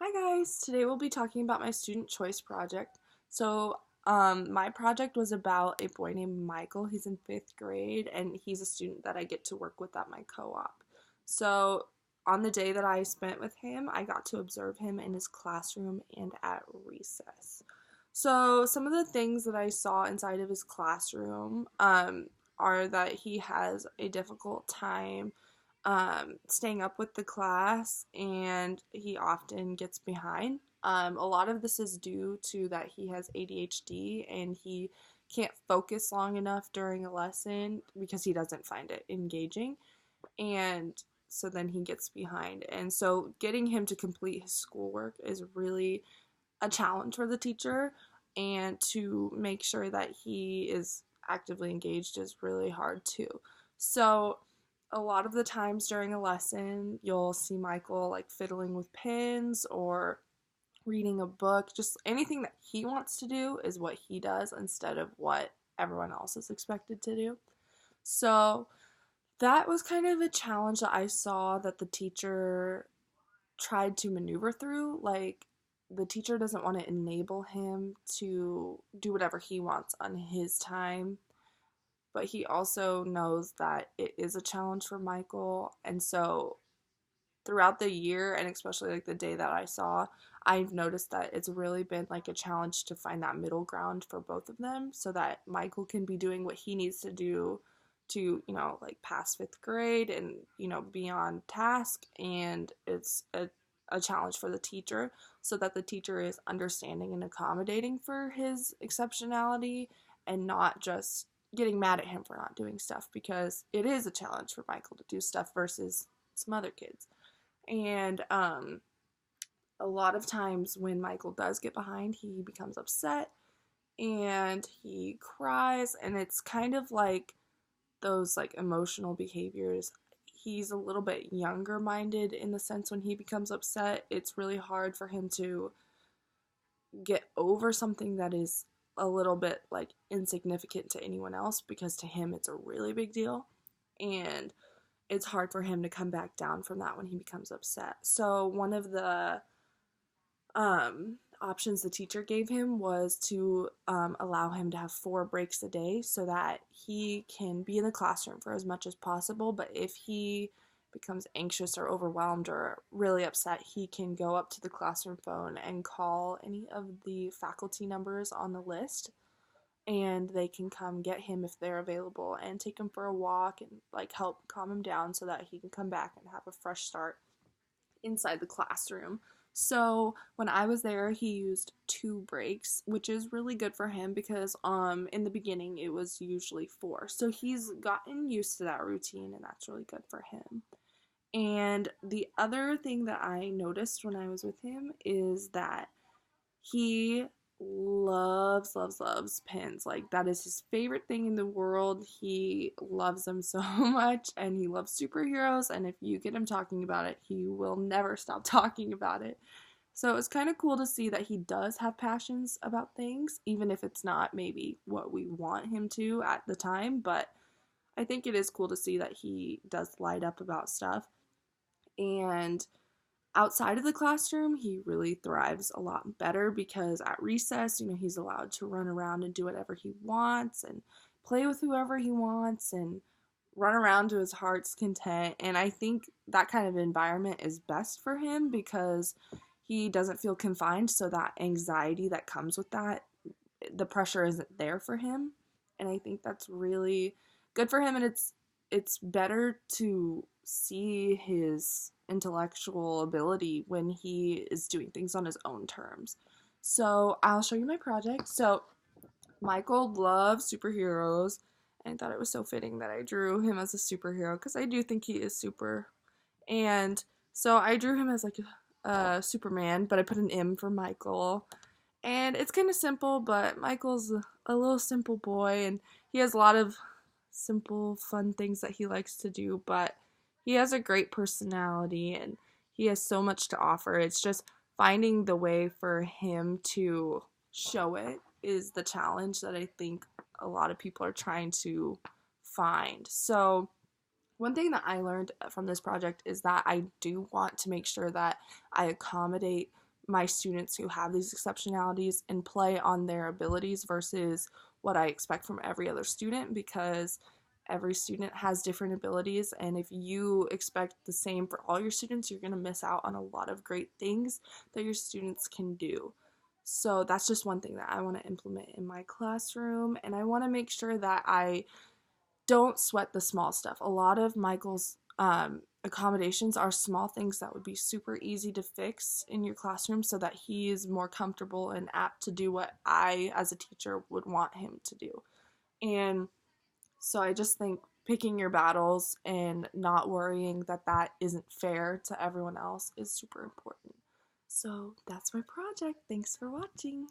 Hi guys, today we'll be talking about my student choice project. My project was about a boy named Michael. He's in fifth grade and he's a student that I get to work with at my co-op. So, on the day that I spent with him, I got to observe him in his classroom and at recess. So, some of the things that I saw inside of his classroom are that he has a difficult time staying up with the class, and he often gets behind. A lot of this is due to that he has ADHD and he can't focus long enough during a lesson because he doesn't find it engaging, and so then he gets behind. And so getting him to complete his schoolwork is really a challenge for the teacher, and to make sure that he is actively engaged is really hard too. So a lot of the times during a lesson, you'll see Michael like fiddling with pens or reading a book. Just anything that he wants to do is what he does instead of what everyone else is expected to do. So that was kind of a challenge that I saw that the teacher tried to maneuver through. Like, the teacher doesn't want to enable him to do whatever he wants on his time, but he also knows that it is a challenge for Michael. And so throughout the year, and especially like the day that I saw, I've noticed that it's really been like a challenge to find that middle ground for both of them so that Michael can be doing what he needs to do to, like pass fifth grade and, be on task. And it's a challenge for the teacher so that the teacher is understanding and accommodating for his exceptionality and not just getting mad at him for not doing stuff, because it is a challenge for Michael to do stuff versus some other kids. And a lot of times when Michael does get behind, he becomes upset and he cries, and it's kind of like those like emotional behaviors. He's a little bit younger minded in the sense when he becomes upset, it's really hard for him to get over something that is a little bit like insignificant to anyone else, because to him it's a really big deal. And it's hard for him to come back down from that when he becomes upset. So one of the options the teacher gave him was to allow him to have 4 breaks a day so that he can be in the classroom for as much as possible. But if he becomes anxious or overwhelmed or really upset, he can go up to the classroom phone and call any of the faculty numbers on the list, and they can come get him if they're available and take him for a walk and like help calm him down so that he can come back and have a fresh start inside the classroom. So when I was there, he used 2 breaks, which is really good for him because in the beginning it was usually 4. So he's gotten used to that routine, and that's really good for him. And the other thing that I noticed when I was with him is that he loves pens. Like, that is his favorite thing in the world. He loves them so much, and he loves superheroes. And if you get him talking about it, he will never stop talking about it. So it's kind of cool to see that he does have passions about things, even if it's not maybe what we want him to at the time. But I think it is cool to see that he does light up about stuff. And outside of the classroom, he really thrives a lot better because at recess, he's allowed to run around and do whatever he wants and play with whoever he wants and run around to his heart's content. And I think that kind of environment is best for him because he doesn't feel confined, so that anxiety that comes with that, the pressure isn't there for him. And I think that's really good for him, and it's better to see his intellectual ability when he is doing things on his own terms. So I'll show you my project. So Michael loves superheroes, and I thought it was so fitting that I drew him as a superhero because I do think he is super. And so I drew him as like a Superman, but I put an M for Michael. And it's kind of simple, but Michael's a little simple boy, and he has a lot of simple, fun things that he likes to do, but he has a great personality and he has so much to offer. It's just finding the way for him to show it is the challenge that I think a lot of people are trying to find. So, one thing that I learned from this project is that I do want to make sure that I accommodate my students who have these exceptionalities and play on their abilities versus what I expect from every other student, because every student has different abilities, and if you expect the same for all your students, you're going to miss out on a lot of great things that your students can do. So that's just one thing that I want to implement in my classroom, and I want to make sure that I don't sweat the small stuff. A lot of Michael's accommodations are small things that would be super easy to fix in your classroom so that he is more comfortable and apt to do what I, as a teacher, would want him to do. And so I just think picking your battles and not worrying that that isn't fair to everyone else is super important. So that's my project. Thanks for watching.